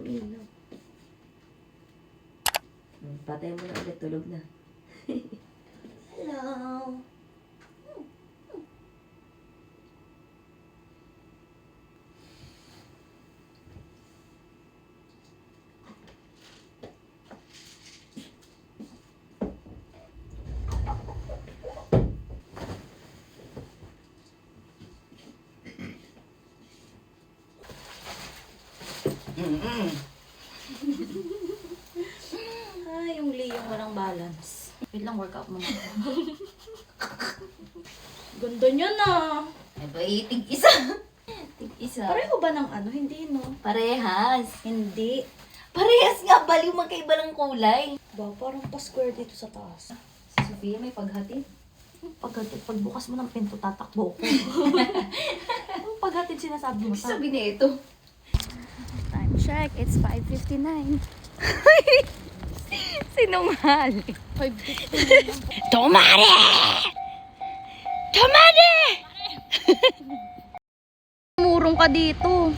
ilaw. Patay mo na ulit, tulog na. Hello! Ay, yung Leo walang balance. Wait lang, workout muna. Ganda niya na. Ay ba, tig-isa. Tig-isa. Pareho ba ng ano? Hindi, no? Parehas. Hindi. Parehas nga, baliw magkaiba ng kulay. Ba, parang pa-square dito sa taas. Si Sofia may paghatid. Pagbukas mo ng pinto, tatakbo ko. Ang paghatid sinasabi mo. Sabi niya ito. Time check, it's 5:59. Sinungaling. 5:59. Tomare! Tomare! Murong ka dito.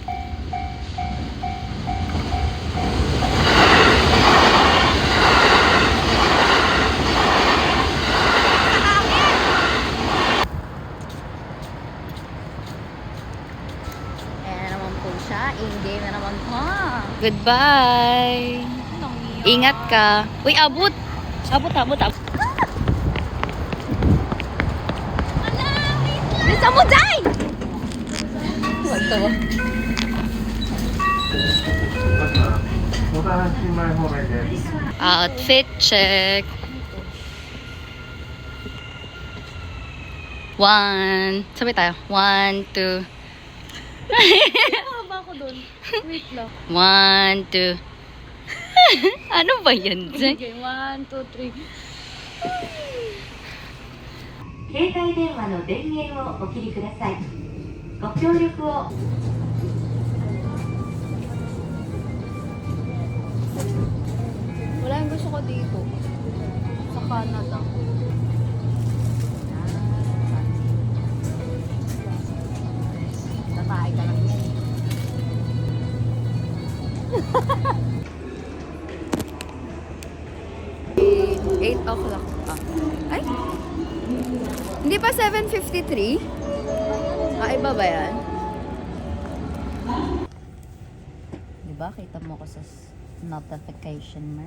Ayan na naman po siya. In-game na naman po. Goodbye. Ingat ka. Uy, abot. Abot. Bisa mo, Day! Tawa. お話前方面です。 Outfit check. 1. Sabay tayo. 1, 2. Haba ko dun. Wait lang. 1, 2. Ano ba yan, Zay? Okay, 1, 2, 3. 携帯電話の電源をお切りください。ご協力を。Wala yung gusto ko dito. Sa Canada. Tatay ka lang yan. 8 o'clock pa. Ay! Hindi pa 7:53? Iba ba yan? Diba? Kita mo ko sa notification mo.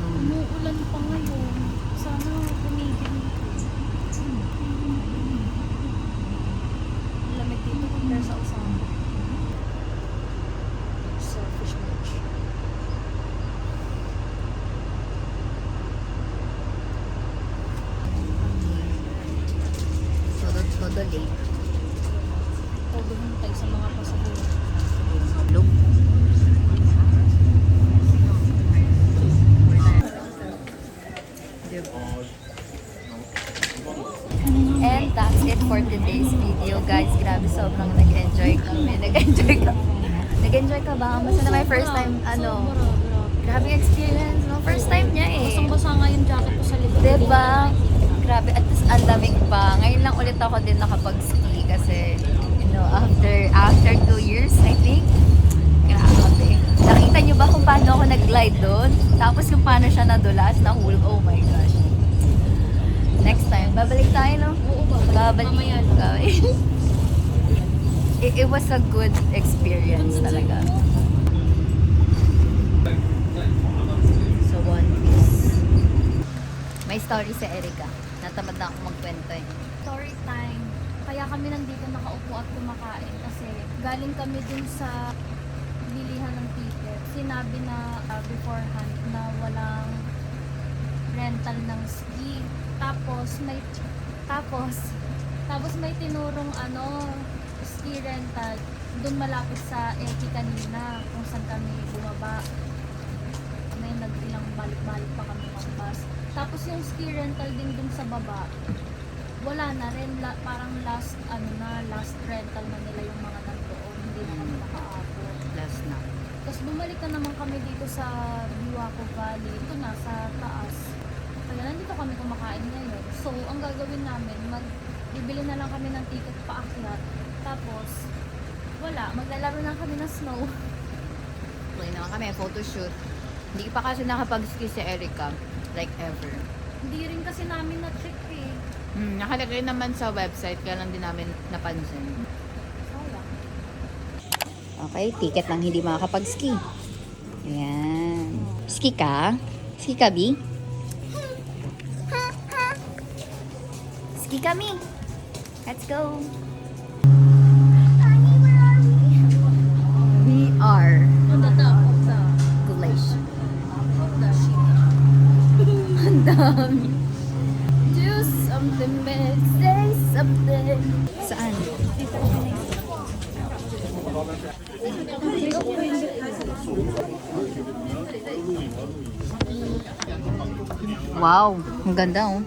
Umuulan pa ngayon. Sana tumigil. Lamig dito compare sa Osama. Selfish much. Todo late. Todo hintay sa mga pasahero. Look. And that's it for today's video, guys. Grabe, sobrang nag-enjoy kami. Nag-enjoy ka ba? Basta na my first time, grabe experience, no? First time niya eh. Basang-basa nga yung jacket ko sa likod. Diba? Grabe, at least ang lamig pa. Ngayon lang ulit ako din nakapag-ski kasi, after 2 years, I think. Grabe. Nakita niyo ba kung paano ako nag-glide doon? Tapos kung paano siya nadulas, nahulog. Oh my gosh. Next time, babalik tayo, no? Oo, babalik. Mamaya lang. It was a good experience talaga. So, One Piece. May story si Erica. Natamad na ako magkwento eh. Story time. Kaya kami nandito nakaupo at kumakain kasi galing kami dun sa bilihan ng ticket. Sinabi na beforehand na walang rental ng ski. Tapos may tinurong ski rental dun malapit sa Eki kanina kung saan kami bumaba. May nag-ilang balik-balik pa kami mag-bus. Tapos yung ski rental din dun sa baba, wala na rin. Parang last rental na nila yung mga nandoon. Hindi na kami nakaabot. Last na. Tapos bumalik na naman kami dito sa Biwako Valley. Ito na, sa taas. Kaya nandito kami kumakain ngayon. So, ang gagawin namin, bibili na lang kami ng ticket paakyat. Tapos, wala, maglalaro na kami ng snow. Tuloy naman kami, photoshoot. Hindi pa kasi nakapag-ski si Erica. Like ever. Hindi rin kasi namin na-check eh. Nakalagay naman sa website, kaya lang din namin napansin. Sayang. Okay, ticket lang hindi makakapag-ski. Ayan. Ski ka? Ski ka, B? Ski kami. Let's go. We are On the top of the glacier. sheet. Ang dami. Do something, man. Say something. Saan? Wow, ang ganda oh.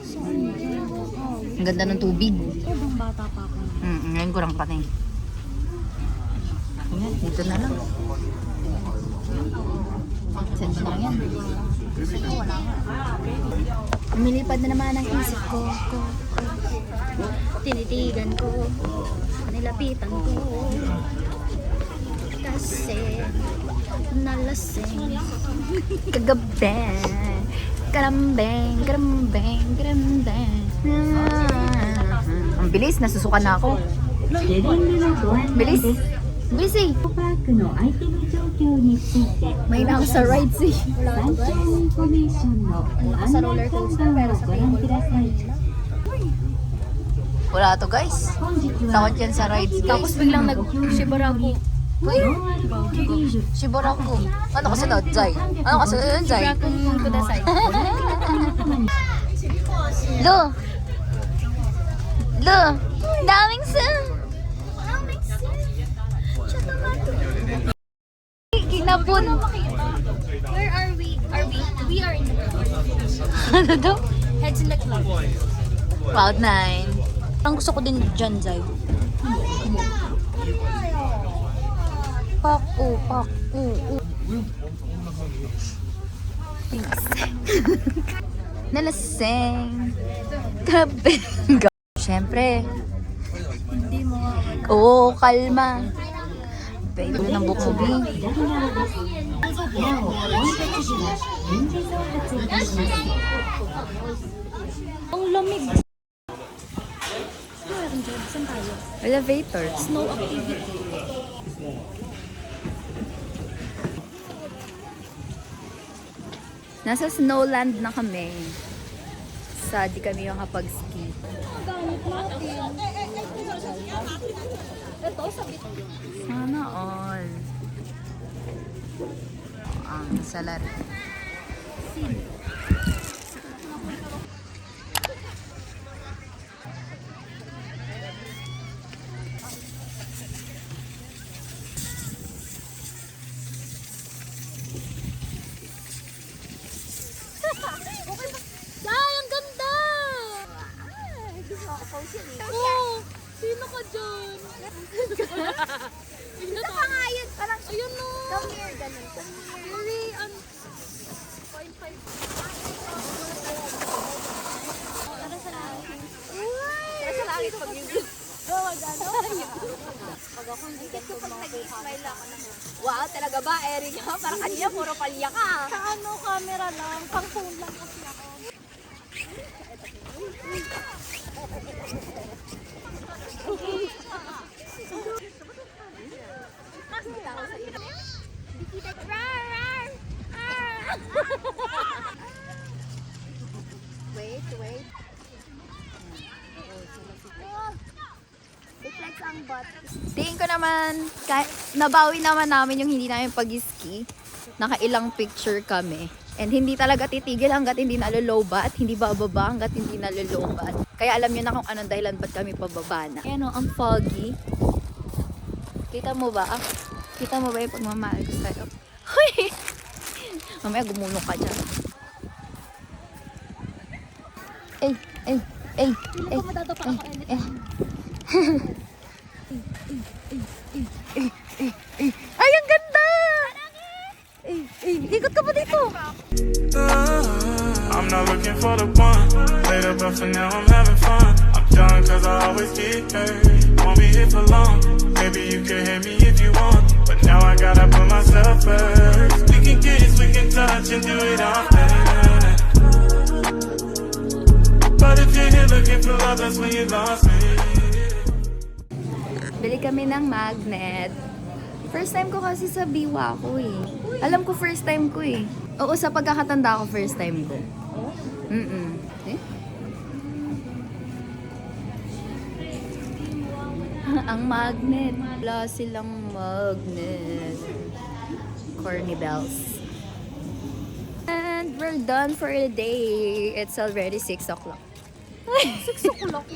Ang ganda ng tubig. Sobrang bata pa ako. Ngayon ko lang pating. Ayan, dito na lang. Saan ba na yan? Lumilipad na naman ang isip ko. Tinitigan ko, nilapitan ko. Kasi, nalasing. Kagabi. Karambeng, karambeng, karambeng. Ang bilis, nasusukan na ako. ヘディングのご案内 Bilis. です。 Bilis eh. パークのアイテム状況について May na ako sa rides eh. 山頂インフォメーションの案内看板をご覧ください。 Wala to guys. 本日 Takot は yan sa rides guys. Tapos biglang nag-shiver ako. Shibora ko. Ano kasi na, Zay? Ano kasi na, Zay? Shiburakun kudasai. Lo! Lo! Daming sun! Kinapon. Where are we? We are in the Ano daw? Heads in the club. Cloud 9. Ang gusto ko din dyan, Zay. Paku. Thanks. Nalaseng. Grabe. Siyempre. Hindi mo Oo, kalma. Baby, ng bukubi. 左側です。なお、本設時は臨時増発いたします。 Ang lamig. Meron dyan. Saan tayo? Elevator. Snow activity. Nasa Snowland na kami. Sa di kami makapag-ski. Ang gamit natin. Ito, sabit. Sana all. Ang salar. Ay, ang ganda! Oh, sino ka dyan? Ito pa nga yun. Parang, ayun no. Come here, ganun. Really, 0.5. Para sa langit. Para sa langit pag yung pag ako hindi ka pag nag-smile ako na. Wow, talaga ba, Erica? Parang kanina puro palya ka. Sa ano, camera lang. Pang phone lang kasi ako. Wait. I-flex ang butt. Tingin ko naman, nabawi naman namin yung hindi namin pag-ski. Nakailang picture kami. And hindi talaga titigil hanggat hindi nalolobat, hindi bababa hanggat hindi nalolobat. Kaya alam niyo na kung anong dahilan ba't kami pababa na. Ayan o, ang foggy. Kita mo ba? Kita mo ba yung pagmamahal ko sa'yo? Hoy! Mamaya gumulong ka dyan. Feeling ko matatapak ako anytime. Ay, ang ganda! Ikot ka pa dito. I'm not looking for the one. Later, but for now I'm having fun. I'm done cause I always get hurt. Won't be here for long. Maybe you can hate me if you want. But now I gotta put myself first. We can kiss, we can touch and do it often. But if you're here looking for love, that's when you lost me. Bili kami ng magnet. First time ko kasi sa Biwa ko eh. Alam ko first time ko eh. Oo, sa pagkakatanda ko first time ko. Eh? Ang magnet. Wala silang magnet. Corny bells. And we're done for the day. It's already 6 o'clock. 6 o'clock.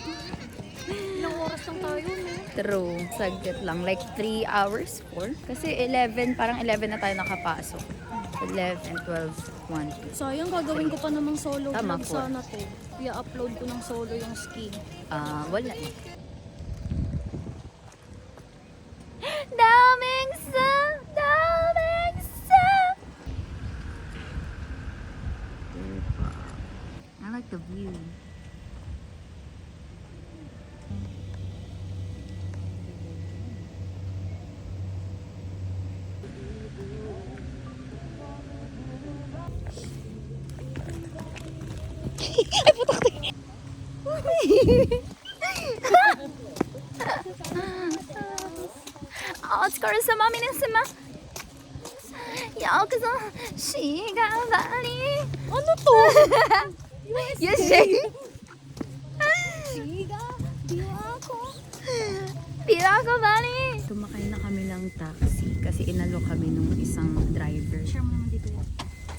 Ilang oras lang tayo, no? True. Saglit lang. Like 3 hours? 4? Kasi 11, parang 11 na tayo nakapasok. 11, 12, 1, 2. Sayang, gagawin ko pa namang solo Tama vlog po. sana to. I-upload ko ng solo yung ski. Wala eh. Daming sa! Daming sa! I like the view. Oscar sama minasama. Yakuza shiga bari. Ano to? Yes, Shiga, biwako. Pirako bari. Sumakay na kami ng taxi kasi inalo kami nung isang driver. Share mo naman dito yan.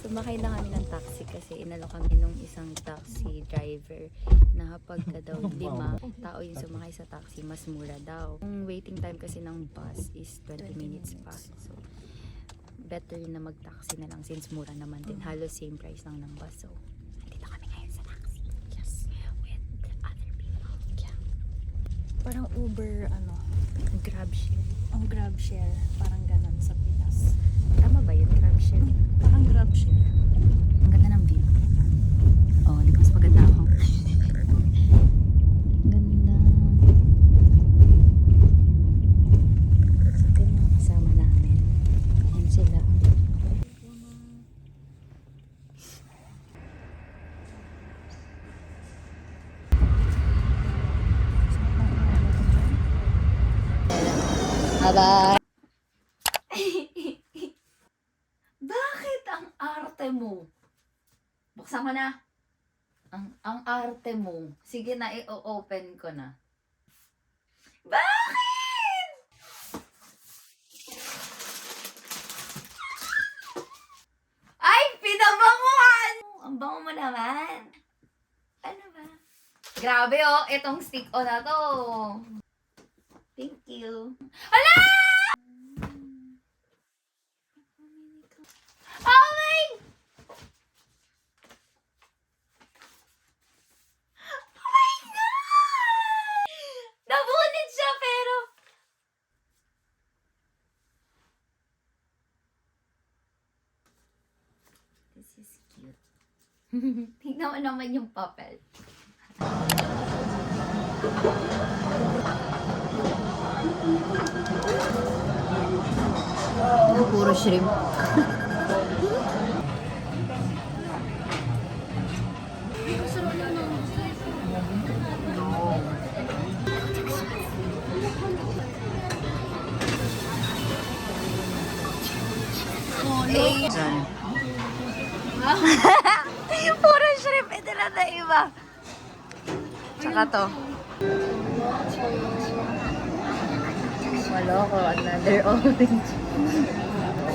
Sumakay na kami ng taxi kasi inalo kami nung isang taxi driver na pagka daw 5 tao yung sumakay sa taxi, mas mura daw. Yung waiting time kasi ng bus is 20 minutes pa. So, better na mag-taxi na lang since mura naman din. Halos same price lang ng bus. So, dito kami ngayon sa taxi. Yes. With other people. Yeah. Parang Uber, Grab share. ang Grab share. Parang ganon sa Pinas. Tama ba yun? Grab share? Parang Grab share. Ang ganda ng view. Oh, di ba mas maganda ako? Ganda. Ito yung mga kasama namin. Ayan sila. Bye-bye! Bakit ang arte mo? Buksan ko na. Ang arte mo. Sige na, i-open ko na. Bakit? Ay, pinabanguhan! Ang bango mo naman. Ano ba? Grabe oh, itong stick-o na to. Thank you. Hala! Oh my! Oh my God! Nabunit siya pero... This is cute. Tingnan mo naman yung papel. Puro shrimp. Puro shrimp. Ito lang na iba. Tsaka to. Wala ko. Another orange.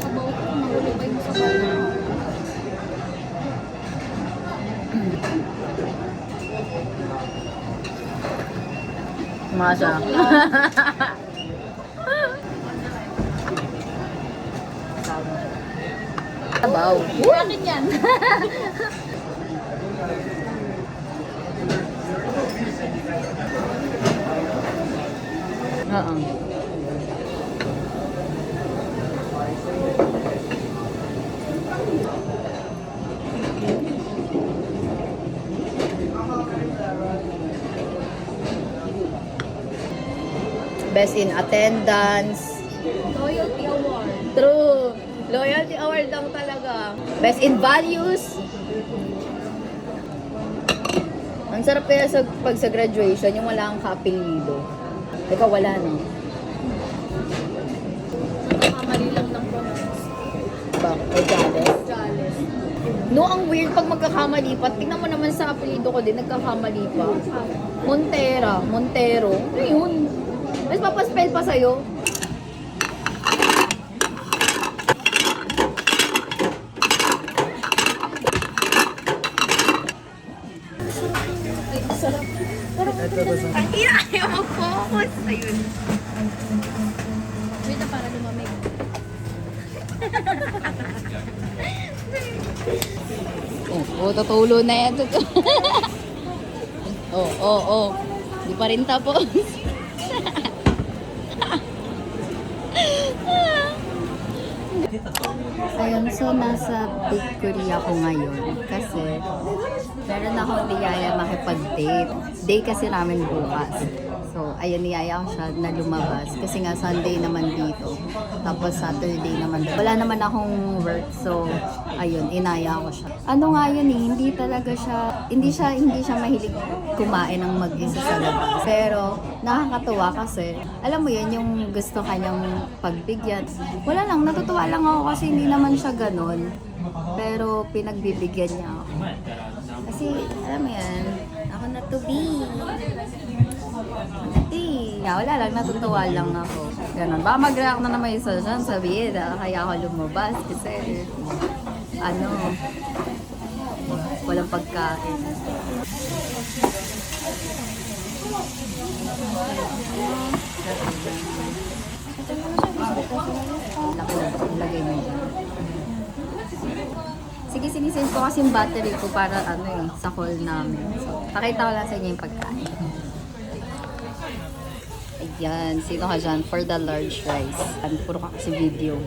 Sabaw ko, mahulubay mo sa kanya. Masa. Sabaw. Akin yan. Best in attendance. Loyalty award. True. Loyalty award lang talaga. Best in values. Ang sarap kaya pag sa graduation, yung wala kang kapilido. Ikaw wala, no? Nakakamali lang ng pronounce. Bakit? O Jales? Jales. No, ang weird pag magkakamali pa. Tingnan mo naman sa apelido ko din, nagkakamali pa. Montero. Ano yun? Mas papaspell pa sa'yo. Ay, sarap. Ang ina, ayaw mag-focus. Ayun. Wait na para lumamig. Tutulo na yan. Di pa rin tapos. Ayun, so nasa Big Korea ako ngayon kasi meron akong niyaya makipag-date. Day kasi namin bukas. So, ayun, niyaya ko siya na lumabas kasi nga Sunday naman dito. Tapos Saturday naman. Wala naman akong work. So, ayun, inaya ko siya. Ano nga yun eh, hindi siya mahilig kumain ng mag-isa sa labas. Pero, nakakatuwa kasi, alam mo yun, yung gusto kanyang pagbigyan. Wala lang, natutuwa lang ako kasi hindi naman siya ganun. Pero, pinagbibigyan niya ako. Kasi, alam mo yan, ako na to be. Wala lang, natutuwa lang ako. Ganun. Baka mag-react na naman yung isa dyan, sabihin, kaya ako lumabas kasi, walang pagkain. Lagay mo dyan. Sige, sinisend ko kasi yung battery ko para sa call namin. So, pakita ko lang sa inyo yung pagkain. Ayan, sino ka dyan? For the large rice. Puro ka kasi video.